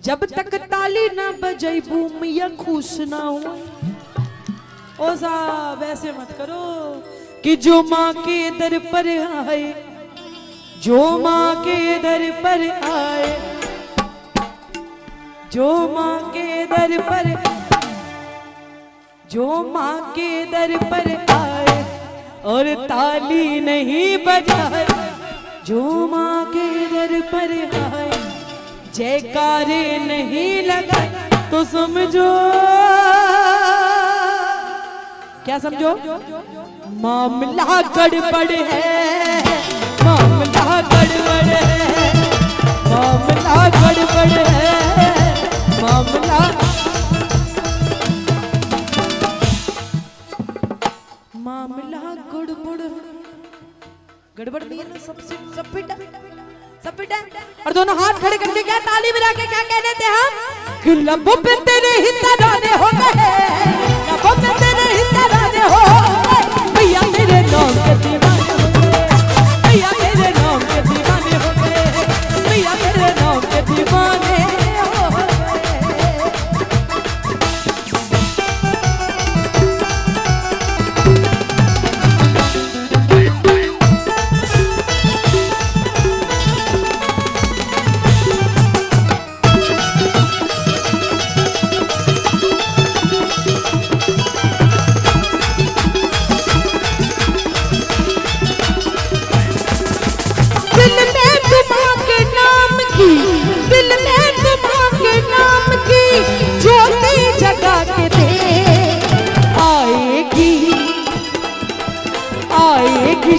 जब तक ताली ना बजाइबू मैया खुश ना हो। ओ साहब ऐसे मत करो कि जो माँ के दर पर आए, जो माँ के दर पर आए, जो माँ के दर पर, जो माँ के दर पर आए और ताली नहीं बजाए, जो माँ के दर पर आए जयकारे नहीं लगाए, तो समझो क्या समझो, मामला गड़बड़ है, मामला गड़बड़ है, मामला गड़बड़ है, मामला मामला गड़बड़। गड़बड़ नहीं है ना, सब पिटा सब पिटा। और दोनों हाथ खड़े करके क्या ताली बजा के क्या कह रहे थे हम, कि लबों पे तेरे ही तराने हो गए, लबों पे तेरे ही तराने हो गए, भैया तेरे नाम के दीवाने हो गए, भैया तेरे नाम के दीवाने हो गए, भैया तेरे नाम के दीवाने हो गए।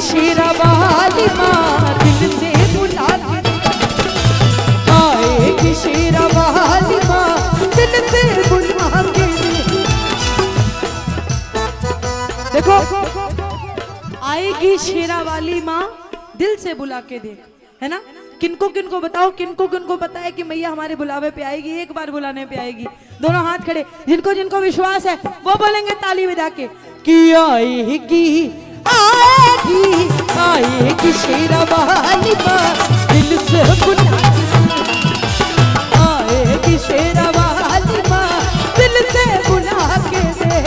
शेरा वाली माँ दिल से बुला के आएगी, शेरा वाली माँ दिल से बुला के। देखो आएगी शेरा वाली माँ दिल से बुला के देख, है ना। किनको किनको बताओ, किनको किनको पता है कि मैया हमारे बुलावे पे आएगी, एक बार बुलाने पे आएगी। दोनों हाथ खड़े, जिनको जिनको विश्वास है वो बोलेंगे ताली बजा के कि आएगी आएगी आएगी शेरा वाली माँ दिल से बुला के, आएगी शेरा वाली माँ दिल से बुला के दे।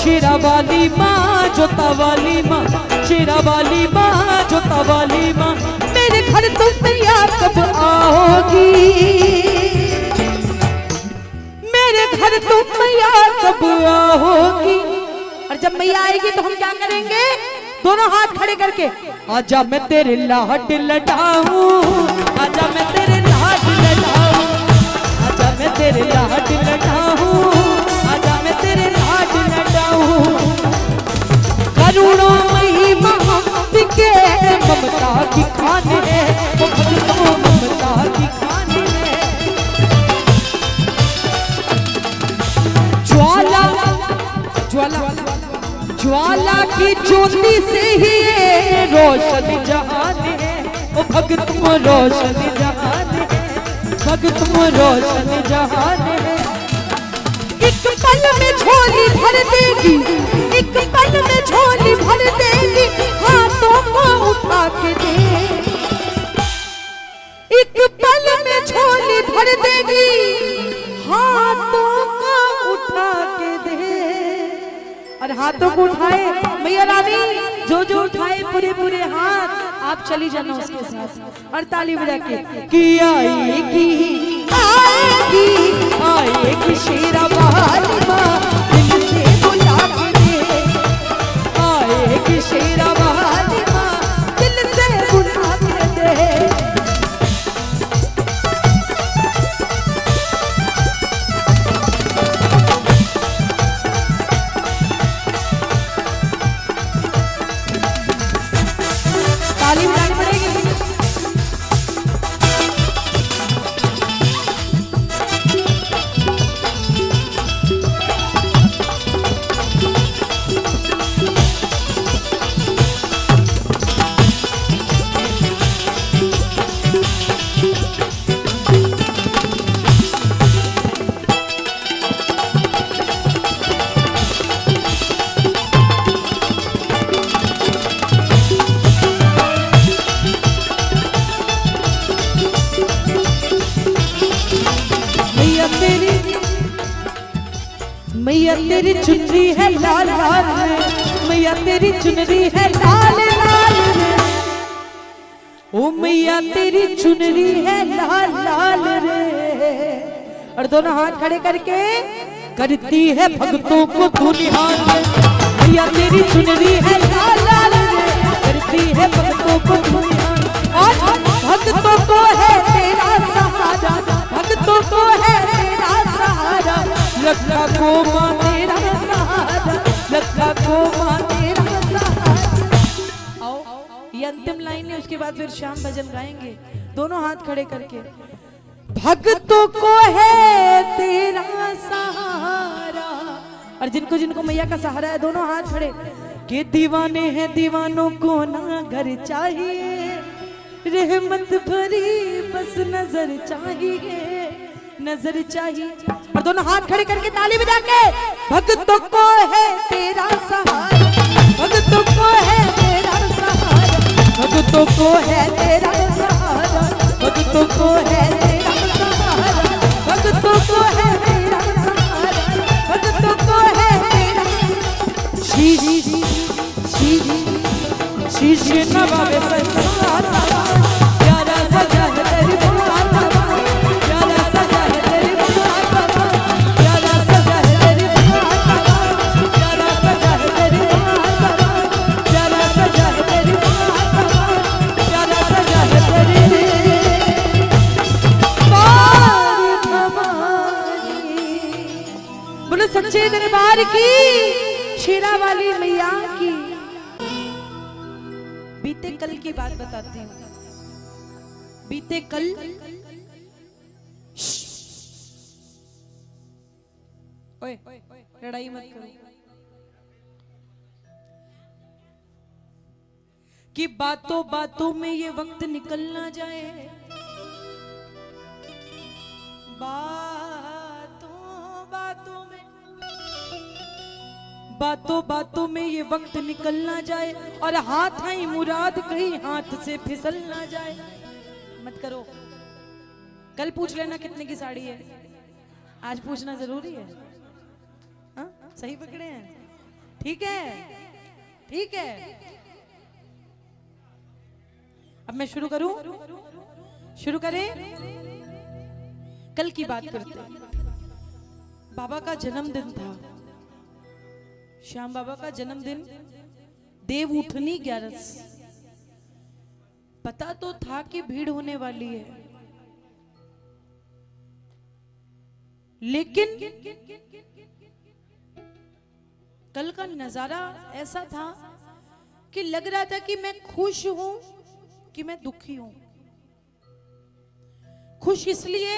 शेरा वाली माँ जोता वाली माँ, शेरा वाली माँ जोता वाली माँ, मेरे घर तुम मैया कब आओगी, मेरे घर तुम मैया कब आओगी। और जब मैया आएगी तो हम क्या करेंगे, दोनों हाथ खड़े करके आजा मैं तेरे लाड लटाऊं, आजा मैं तेरे लाड लटाऊं, आजा मैं तेरे लाड लटाऊं, आजा मैं तेरे लाड लटाऊं। करुणों मई महंती के ममता की खान है, वो भक्तों ममता की खान है। ज्वाला ज्वाला ज्वाला की ज्योति से ही ये रोशन जहान है, वो भक्तों रोशन जहान है, भक्तों रोशन जहान है। एक पल में झोली भर देगी, एक पल में झोली भर देगी, हाथों को उठा के दे, एक पल में झोली भर देगी, हाथों को उठा के दे। और हाथों को उठाए मैया रानी, जो जो उठाए पूरे पूरे हाथ आप चली जाना उसके साथ और ताली बजा के कि आएगी आएगी आएगी शेरा वाली माँ दिल से बुला के, आएगी शेरा वाली माँ दिल से बुला के दे। चुनरी है लाल लाल रे, मैया तेरी चुनरी है लाल लाल रे, ओ मैया तेरी चुनरी है लाल लाल रे। और दोनों हाथ खड़े करके करती है भक्तों को तू निहाल रे, मैया तेरी चुनरी है लाल लाल रे, करती है भक्तों को तू निहाल। और भक्तों को है तेरा सहारा, भक्तों को है तेरा सहारा, लखा को मां तेरा सहारा, लखा को मां तेरा सहारा। आओ ये अंतिम लाइन है, उसके बाद फिर शाम भजन गाएंगे। दोनों हाथ खड़े करके भक्तों को है तेरा सहारा। और जिनको जिनको मैया का सहारा है दोनों हाथ खड़े के दीवाने हैं दीवानों को ना घर चाहिए, रहमत भरी बस नजर चाहिए, नजर चाहिए। और दोनों हाथ खड़े करके ताली बजा के भक्तों को है तेरा सहारा, भक्तों को है तेरा सहारा, भक्तों को है तेरा सहारा, भक्तों को है तेरा सहारा, भक्तों को है तेरा सहारा, भक्तों को है तेरा। शीश नवाबे संसार प्यारा सजा है तेरी बाबा, प्यारा सजा है तेरी बाबा, प्यारा सजा है तेरी बाबा, प्यारा सजा है तेरी बाबा, प्यारा सजा है तेरी बाबा, प्यारा सजा है तेरी भवानी। बोलो सच्चे दरबार की, शेरा वाली मैया की। बीते कल की बात बताती हूँ। बीते कल ओए लड़ाई मत करो कि बातों बातों में ये वक्त निकल ना जाए, बातों बातों में ये वक्त निकल ना जाए, और हाथ आई मुराद कहीं हाथ से फिसल ना जाए। मत करो, कल पूछ लेना कितने की साड़ी है, आज पूछना जरूरी है। हाँ सही पकड़े हैं, ठीक है ठीक है। अब मैं शुरू करूं, शुरू करें। कल की बात करते हैं। बाबा का जन्मदिन था, श्याम बाबा का जन्मदिन, देव उठनी 11। पता तो था कि भीड़ होने वाली है, लेकिन कल का नजारा ऐसा था कि लग रहा था कि मैं खुश हूं कि मैं दुखी हूं। खुश इसलिए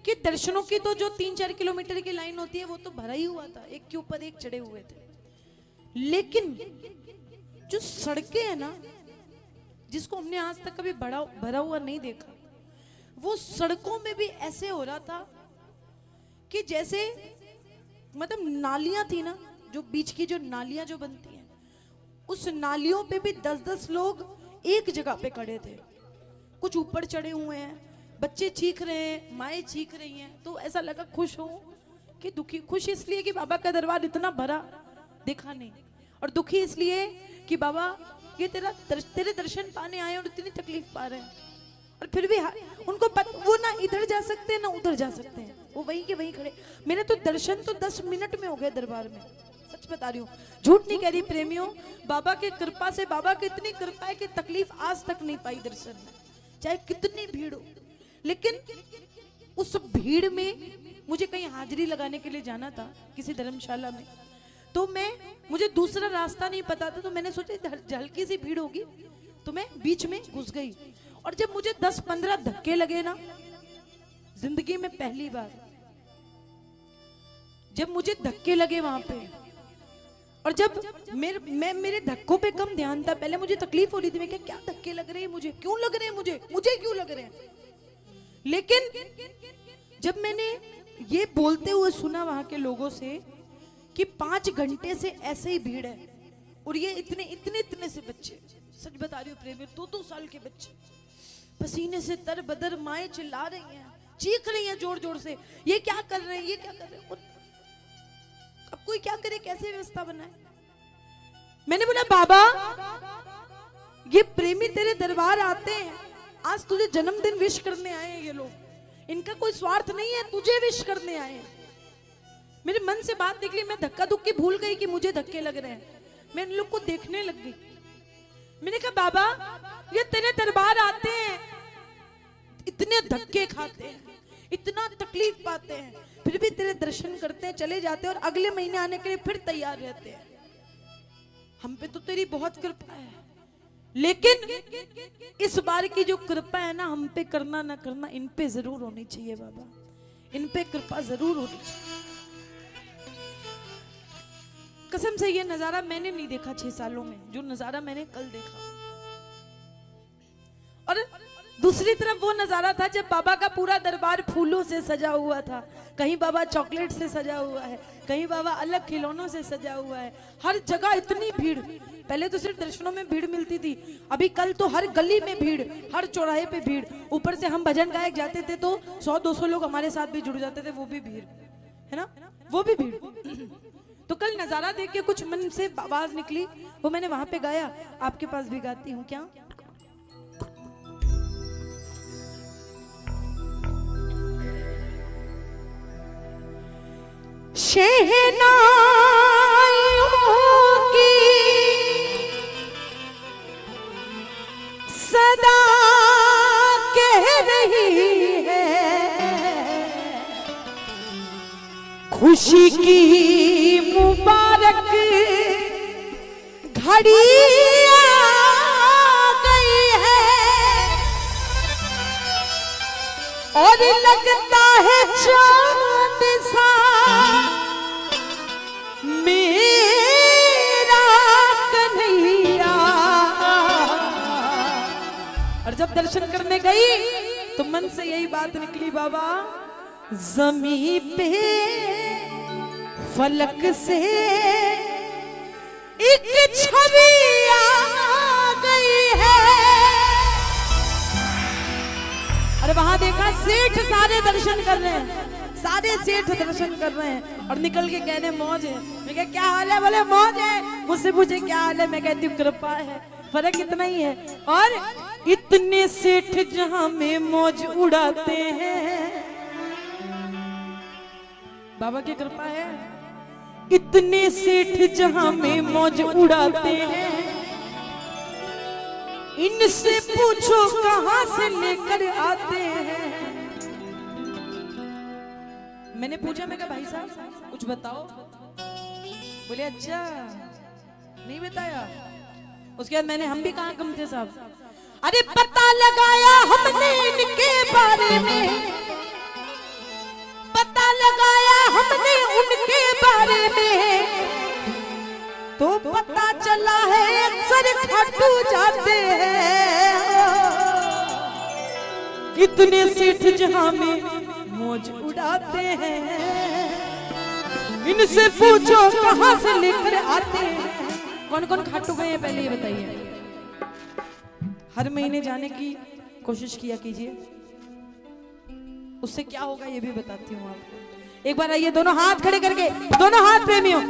कि दर्शनों की तो जो 3-4 किलोमीटर की लाइन होती है वो तो भरा ही हुआ था, एक के ऊपर एक चढ़े हुए थे। लेकिन जो सड़कें हैं ना, जिसको हमने आज तक कभी भरा हुआ नहीं देखा, वो सड़कों में भी ऐसे हो रहा था कि जैसे मतलब नालियां थी ना, जो बीच की जो नालियां जो बनती हैं, उस नालियों पे भी 10-10 लोग एक जगह पे खड़े थे। कुछ ऊपर चढ़े हुए हैं, बच्चे चीख रहे हैं, माएँ चीख रही हैं। तो ऐसा लगा खुश हूं कि दुखी। खुश इसलिए कि बाबा का दरबार इतना भरा देखा नहीं, और दुखी इसलिए कि बाबा ये तेरे दर्शन पाने आए और इतनी तकलीफ पा रहे हैं, और फिर भी उनको वो ना इधर जा सकते हैं ना उधर जा सकते हैं, वो वहीं के वहीं खड़े। मेरे तो दर्शन तो 10 मिनट में हो गए दरबार में, सच बता रही हूँ, झूठ नहीं कह रही प्रेमियों। बाबा की कृपा से, बाबा की इतनी कृपा है कि तकलीफ आज तक नहीं पाई दर्शन में, चाहे कितनी भीड़ हो। लेकिन उस भीड़ में मुझे कहीं हाजिरी लगाने के लिए जाना था किसी धर्मशाला में, तो मुझे दूसरा रास्ता नहीं पता था, तो मैंने सोचा हल्की सी भीड़ होगी, तो मैं बीच में घुस गई। और जब मुझे 10-15 धक्के लगे ना, जिंदगी में पहली बार जब मुझे धक्के लगे वहां पे, और जब मेरे धक्कों पे कम ध्यान था, पहले मुझे तकलीफ हो रही थी, मैं क्या धक्के लग रहे हैं, मुझे क्यों लग रहे हैं, मुझे क्यों लग रहे हैं। लेकिन जब मैंने ये बोलते हुए सुना वहां के लोगों से कि 5 घंटे से ऐसे ही भीड़ है, और ये इतने से बच्चे, सच बता रही हूँ प्रेमी, 2-2 साल के बच्चे पसीने से तरबदर, माएँ चिल्ला रही हैं, चीख रही हैं जोर जोर से, ये क्या कर रहे हैं, ये क्या कर रहे हैं। अब कोई क्या करे, कैसे व्यवस्था बनाए। मैंने बोला बाबा ये प्रेमी तेरे दरबार आते हैं, आज तुझे जन्मदिन विश करने आए हैं ये लोग, इनका कोई स्वार्थ नहीं है, तुझे विश करने आए हैं। मेरे मन से बात निकली, मैं धक्का धुक्की भूल गई कि मुझे धक्के लग रहे हैं, मैं इन लोग को देखने लग गई। मैंने कहा बाबा ये तेरे दरबार आते हैं, इतने धक्के खाते हैं, इतना तकलीफ पाते हैं, फिर भी तेरे दर्शन करते हैं, चले जाते हैं और अगले महीने आने के लिए फिर तैयार रहते हैं। हम पे तो तेरी बहुत कृपा है, लेकिन इस बार की जो कृपा है ना हम पे, करना ना करना इन पे जरूर होनी चाहिए बाबा, इन पे कृपा जरूर होनी चाहिए। कसम से ये नजारा मैंने नहीं देखा 6 सालों में, जो नजारा मैंने कल देखा। और दूसरी तरफ वो नजारा था जब बाबा का पूरा दरबार फूलों से सजा हुआ था, कहीं बाबा चॉकलेट से सजा हुआ है, कहीं बाबा अलग खिलौनों से सजा हुआ है, हर जगह इतनी भीड़। पहले तो सिर्फ दर्शनों में भीड़ मिलती थी, अभी कल तो हर गली में भीड़, हर चौराहे पे भीड़, ऊपर से हम भजन गायक जाते थे तो 100-200 लोग हमारे साथ भी जुड़ जाते थे, वो भी भीड़ है ना, वो भी भीड़। तो कल नजारा देख के कुछ मन से आवाज निकली, वो मैंने वहां पे गाया, आपके पास भी गाती हूँ क्या। शहनाइयों की सदा कह रही है, खुशी की मुबारक घड़ी आ गई है, और लगता है चांद सा मेरा कन्हैया। और जब दर्शन करने गई तो मन से यही बात निकली, बाबा ज़मीं पे फलक से एक छवि आ गई है। अरे वहां देखा सेठ सारे दर्शन कर रहे हैं, सारे सेठ दर्शन कर रहे हैं और निकल के कहने मौज है। मैं कहा क्या हाल है, बोले मौज है। मुझसे पूछे क्या हाल है, मैं कहती हूँ कृपा है, फर्क इतना ही है। और इतने सेठ जहां में मौज उड़ाते हैं, बाबा की कृपा है। इतने सेठ जहां में मौज उड़ाते हैं, इनसे पूछो कहां से लेकर आते हैं। मैंने पूछा, मैं कहा भाई साहब कुछ बताओ। बोले अच्छा नहीं बताया। उसके बाद मैंने, हम भी कहाँ कम थे साहब। अरे पता लगाया हमने इनके बारे में, पता लगाया हमने उनके बारे में, तो पता चला है अक्सर खाटू जाते हैं। इतने सेठ जहां में मौज उड़ाते हैं, इनसे पूछो कहां से लेकर आते हैं। कौन कौन खाटू गए हैं पहले ये बताइए। हर महीने जाने की कोशिश किया कीजिए, उससे क्या होगा ये भी बताती हूँ आपको। एक बार आइए, दोनों हाथ खड़े करके, दोनों हाथ प्रेमियों,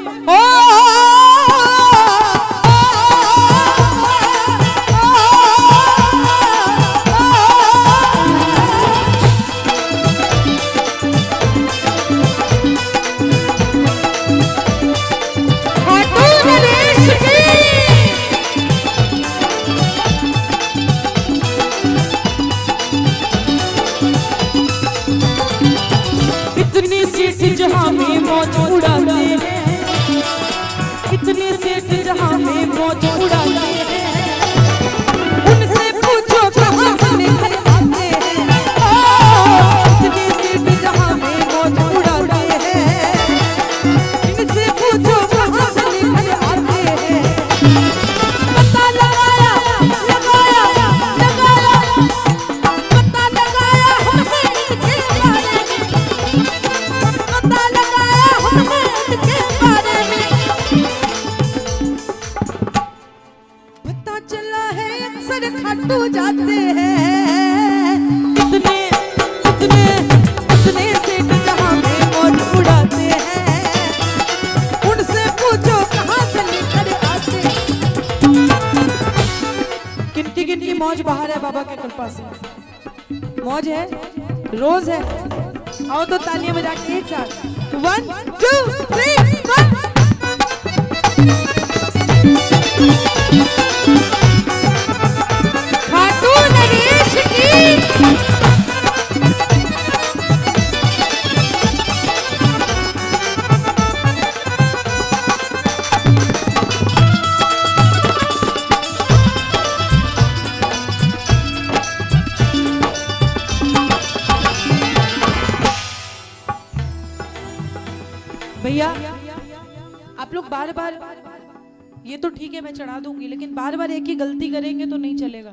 जहां में मौज उड़ाते हैं, इतने सेठ जहां में मौज उड़ाते हैं, उनसे पूछो कहां से लेकर आते हैं। इतने सेठ जहां में मौज उड़ाते हैं, इनसे पूछो कहां से लेकर आते हैं। पता लगाया लगाया लगाया, पता लगाया हमने इनके बारे में, पता लगाया हमने इनके बारे में। मौज बाहर है बाबा के कृपा से। मौज है, रोज है। आओ तो तालियां बजा के एक साथ 1 2 3 4। खाटू नरेश की भैया आप लोग बार बार, ये तो ठीक है मैं चढ़ा दूंगी, लेकिन बार बार एक ही गलती करेंगे तो नहीं चलेगा।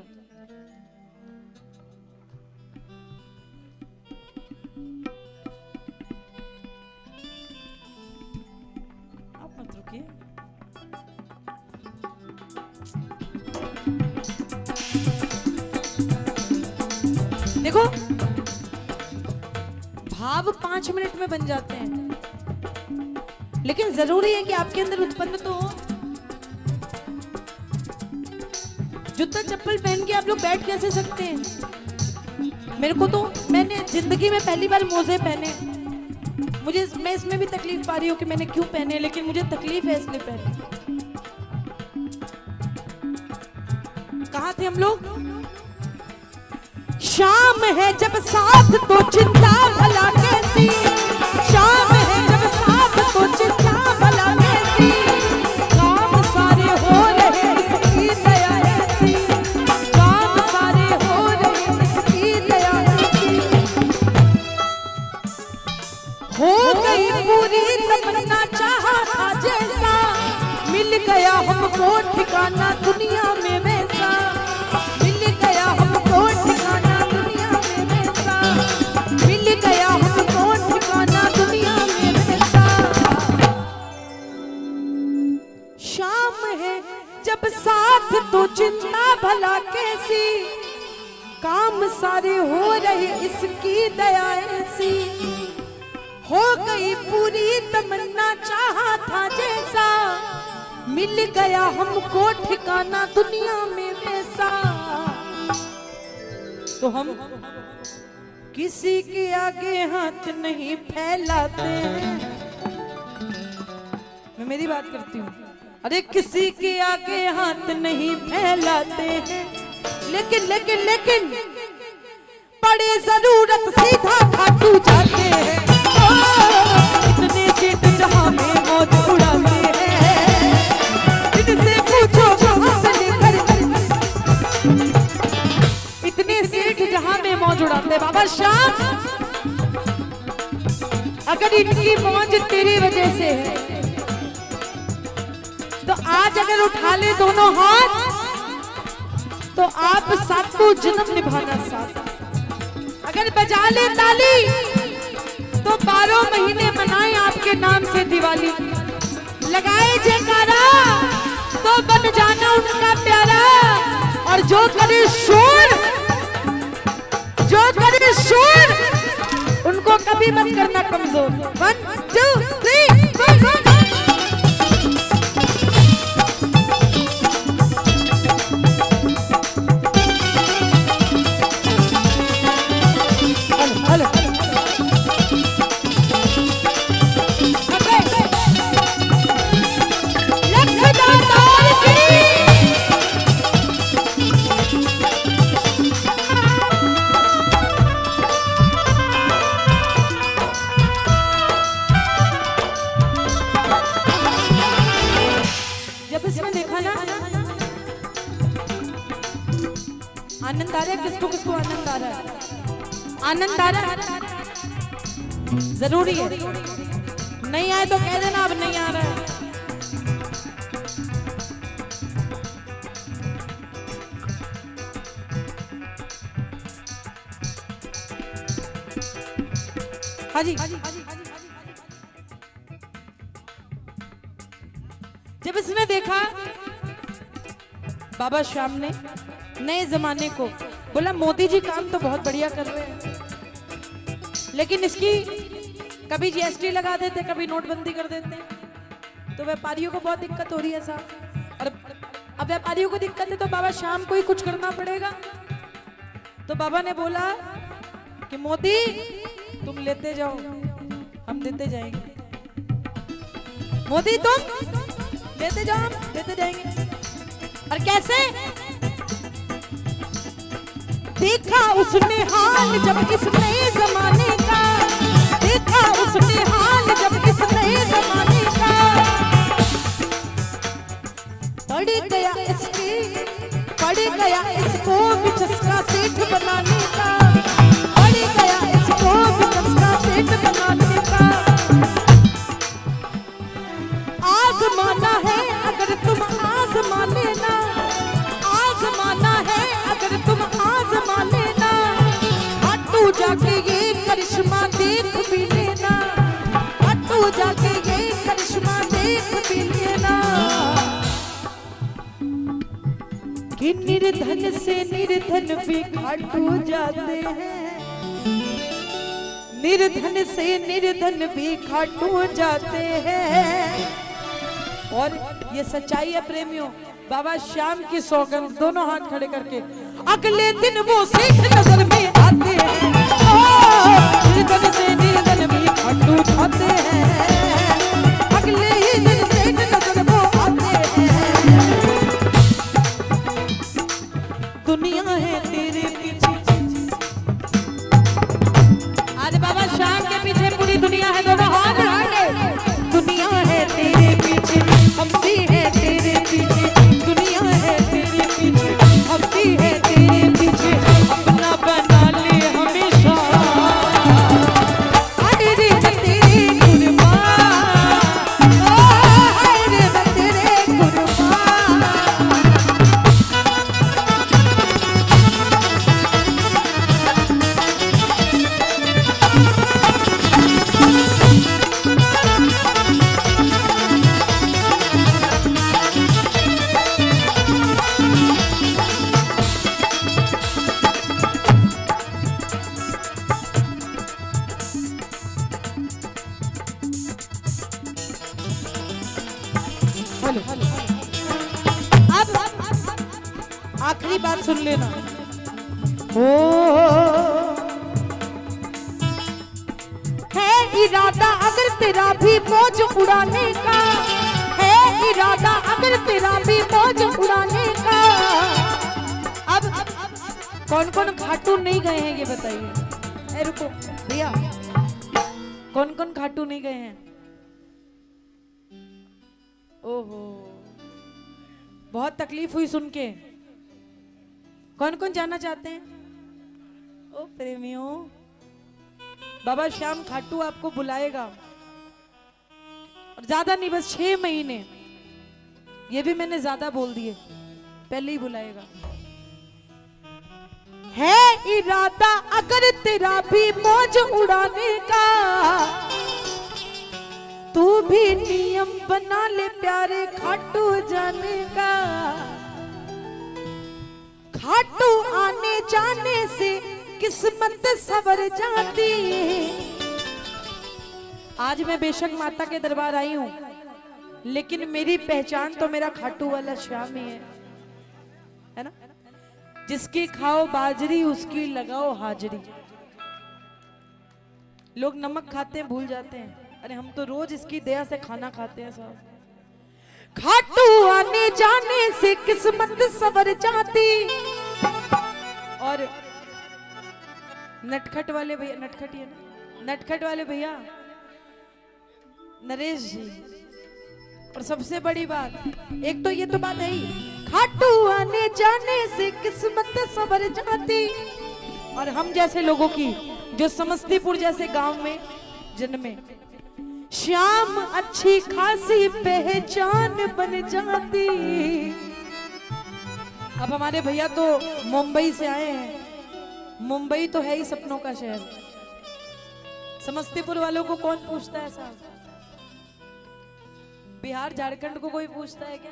आप मत रुकिए। देखो भाव 5 मिनट में बन जाते हैं, लेकिन जरूरी है कि आपके अंदर उत्पन्न तो हो। जूता चप्पल पहन के आप लोग बैठ कैसे सकते हैं? मेरे को तो, मैंने जिंदगी में पहली बार मोजे पहने, मैं इसमें भी तकलीफ पा रही हूँ कि मैंने क्यों पहने, लेकिन मुझे तकलीफ है इसलिए पहने। कहाँ थे हम लोग? शाम है जब साथ तो चिंता भला कैसी, शाम है जब साथ तो चिंता भला कैसी, काम सारे हो रहे इसकी दया ऐसी, काम सारे हो रहे इसकी दया ऐसी। हो गई पूरी तमन्ना चाहा था जैसा, मिल गया हमको ठिकाना दुनिया में वैसा, मिल गया हमको ठिकाना दुनिया में वैसा, मिल गया हमको ठिकाना दुनिया में वैसा। शाम है जब साथ तो चिंता भला कैसी, काम सारे हो रहे इसकी दया ऐसी, हो गई पूरी तमन्ना चाहा था जैसा, मिल गया हमको ठिकाना दुनिया में वैसा। तो हम किसी के आगे हाथ नहीं फैलाते हैं, मैं मेरी बात करती हूँ। अरे किसी के आगे हाथ नहीं फैलाते हैं, लेकिन लेकिन लेकिन बड़े जरूरत सीधा खाटू जाते हैं। इतने सेठ जहां में मौत उड़ाते हैं, इनसे पूछो कहां से लेकर, इतने सेठ जहां में मौज उड़ाते हैं। बाबा श्याम, अगर इनकी मौज तेरी वजह से है तो आज अगर उठा ले दोनों हाथ तो आप सातों जन्म निभाना साथ। अगर बजा ले ताली तो 12 महीने मनाए आपके नाम से दिवाली। लगाए जयकारा तो बन जाना उनका प्यारा, और जो करे शोर, जो करे शोर, उनको कभी मत करना कमजोर। 1 2 3 4 आनंद आ रहा है? किसको किसको आनंद आ रहा है? आनंद आ रहा है? जरूरी है। नहीं आए तो कह देना अब नहीं आ रहा है। हाँ जी। जब इसने देखा बाबा श्याम ने नए जमाने को, बोला मोदी जी काम तो बहुत बढ़िया कर रहे हैं, लेकिन इसकी कभी जीएसटी लगा देते, कभी नोटबंदी कर देते, तो व्यापारियों को बहुत दिक्कत हो रही है साहब। और अब व्यापारियों को दिक्कत है तो बाबा शाम को ही कुछ करना पड़ेगा। तो बाबा ने बोला कि मोदी तुम लेते जाओ, हम देते जाएंगे। मोदी तुम लेते जाओ, हम देते जाएंगे। और कैसे? देखा उसने हाल जब इस नए जमाने का, देखा उसने हाल जब इस नए जमाने का, पड़ गया इसको भी चस्का सेठ बनाने का, पड़ गया इसको भी चस्का सेठ बनाने का। आजमाना है अगर तुम आजमा लेना, आजमाना है अगर तुम आजमा लेना, खाटू जाके ये करिश्मा देख भी लेना, खाटू जाके ये करिश्मा देख भी लेना। कि निर्धन से निर्धन भी खाटू जाते हैं, निर्धन से निर्धन भी खाटू जाते हैं। और ये सच्चाई है प्रेमियों, बाबा श्याम की सौगंध, दोनों हाथ खड़े करके, अगले दिन वो सेठ नजर में आते हैं, निर्धन से निर्धन भी खाटू जाते हैं, अगले ही दिन सेठ नजर वो आते हैं। दुनिया है तेरे पीछे, आज बाबा श्याम के पीछे पूरी दुनिया है, दोनों हाथ उठाए। दुनिया है तेरे पीछे, हम भी है तेरे पीछे, दुनिया है तेरे पीछे, हम भी है तेरे पीछे, अपना बना ले हमेशा। अरे रे तेरे कुर्बान, अरे रे तेरे कुर्बान। अब आखिरी बात सुन लेना। ओ है इरादा अगर तेरा भी मौज उड़ाने का, है इरादा अगर तेरा भी मौज उड़ाने का। अब कौन कौन खाटू नहीं गए हैं ये बताइए। रुको भैया, कौन कौन खाटू नहीं गए हैं? ओहो, बहुत तकलीफ हुई सुन के। कौन कौन जाना चाहते हैं? ओ प्रेमियों, बाबा श्याम खाटू आपको बुलाएगा, और ज्यादा नहीं, बस 6 महीने, ये भी मैंने ज्यादा बोल दिए, पहले ही बुलाएगा। है इरादा अगर तेरा भी मौज उड़ाने का, तू भी नियम बना ले प्यारे खाटू जाने का। खाटू आने जाने से किस्मत सवर जाती। आज मैं बेशक माता के दरबार आई हूं, लेकिन मेरी पहचान तो मेरा खाटू वाला श्याम ही है ना। जिसकी खाओ बाजरी उसकी लगाओ हाजरी। लोग नमक खाते हैं भूल जाते हैं, अरे हम तो रोज इसकी दया से खाना खाते हैं साहब। खाटू आने जाने से किस्मत सवर जाती। और नटखट वाले भैया, नटखट ही है ना, नटखट वाले भैया नरेश जी। और सबसे बड़ी बात, एक तो ये तो बात है ही, खाटू आने जाने से किस्मत सवर जाती। और हम जैसे लोगों की जो समस्तीपुर जैसे गांव में जन्मे, श्याम अच्छी खासी पहचान बन जाती। अब हमारे भैया तो मुंबई से आए हैं, मुंबई तो है ही सपनों का शहर। समस्तीपुर वालों को कौन पूछता है साहब? बिहार झारखंड को कोई पूछता है क्या?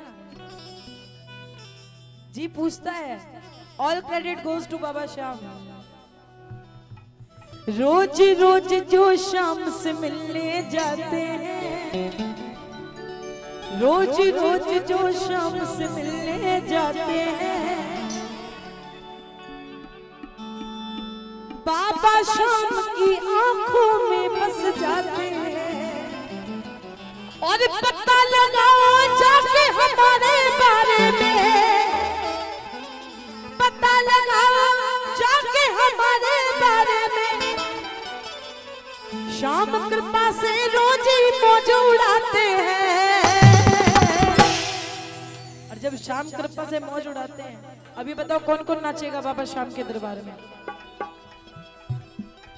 जी पूछता है। ऑल क्रेडिट गोज टू बाबा श्याम। रोज रोज जो शाम से मिलने जाते हैं, रोज रोज जो शाम से मिलने जाते हैं बाबा शाम की आंखों में बस जाते हैं। और पता लगाओ जाके हमारे बारे में, पता लगाओ जाके हमारे बारे में। शाम कृपा से रोज ही मौज उड़ाते हैं। और जब शाम कृपा से मौज उड़ाते हैं, अभी बताओ कौन कौन नाचेगा बाबा शाम के दरबार में?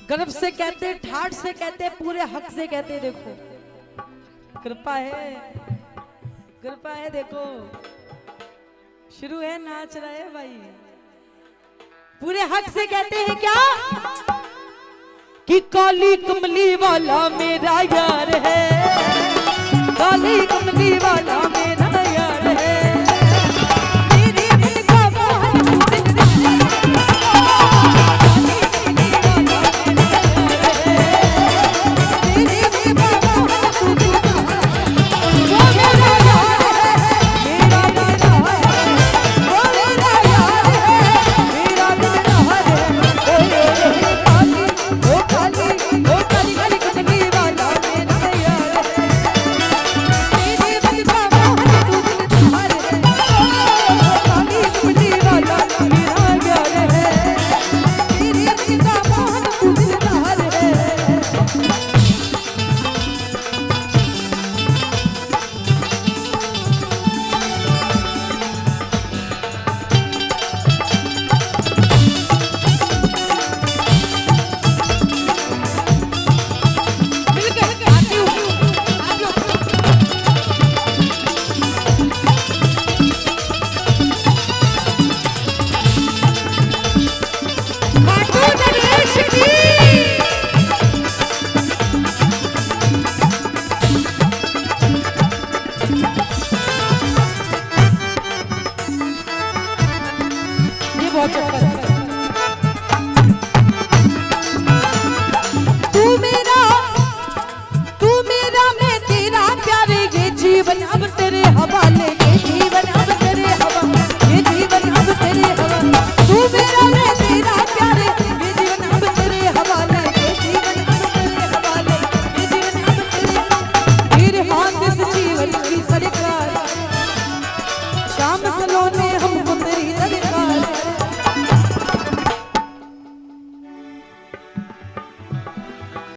गर्व से कहते, ठाठ से कहते, पूरे हक से कहते, देखो कृपा है, कृपा है। देखो शुरू है, नाच रहा है भाई। पूरे हक से कहते हैं क्या कि काली कमली वाला मेरा यार है, काली कमली वाला मेरा यार है। बहुत चक्कर